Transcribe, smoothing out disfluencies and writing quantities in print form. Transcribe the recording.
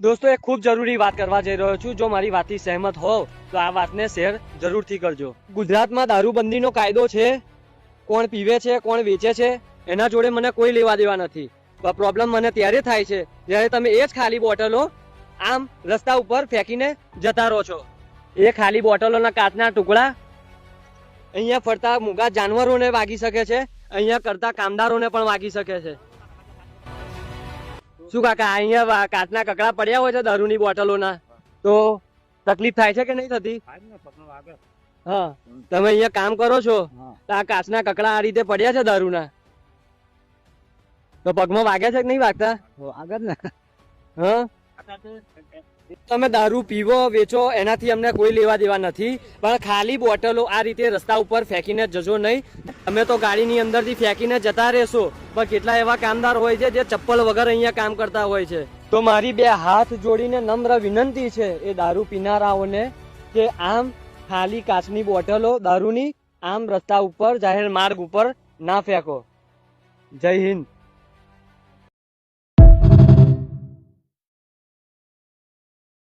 દોસ્તો એક ખૂબ જરૂરી વાત કરવા જઈ રહ્યો છું. જો મારી વાતથી સહેમત હોવ તો આ વાતને શેર જરૂરથી કરજો. ગુજરાતમાં દારૂબંધીનો કાયદો છે. કોણ પીવે છે, કોણ વેચે છે, એના જોડે મને કોઈ લેવા દેવા નથી. પ્રોબ્લેમ મને ત્યારે થાય છે જ્યારે તમે એ જ ખાલી બોટલો આમ રસ્તા ઉપર ફેંકીને જતા રહો છો. એ ખાલી બોટલોના કાચના ટુકડા અહીંયા ફરતા મૂગા જાનવરોને વાગી શકે છે, અહીંયા કરતા કામદારોને પણ વાગી શકે છે. શું કાકા, અહીંયા કાચના કકડા પડ્યા હોય છે દારૂની બોટલોના, તો તકલીફ થાય છે કે નહીં થતી? હા, તમે અહીંયા કામ કરો છો તો આ કાચના કકડા આ રીતે પડ્યા છે દારૂના, તો પગમાં વાગે છે કે નહીં વાગતા? આગળ ને હા, તમે દારૂ પીવો વેચો એનાથી અમને કોઈ લેવા દેવા નથી, પણ ખાલી બોટલો આ રીતે રસ્તા ઉપર ફેંકીને જજો નહીં. તમે તો ગાડીની અંદરથી ફેંકીને જતા રહેશો, પણ કેટલા એવા કામદાર હોય છે જે ચપ્પલ વગર અહીંયા કામ કરતા હોય છે. તો મારી બે હાથ જોડીને નમ્ર વિનંતી છે એ દારૂ પીનારાઓને કે આમ ખાલી કાચની બોટલો દારૂની આમ રસ્તા ઉપર જાહેર માર્ગ ઉપર ના ફેંકો. જય હિન્દ.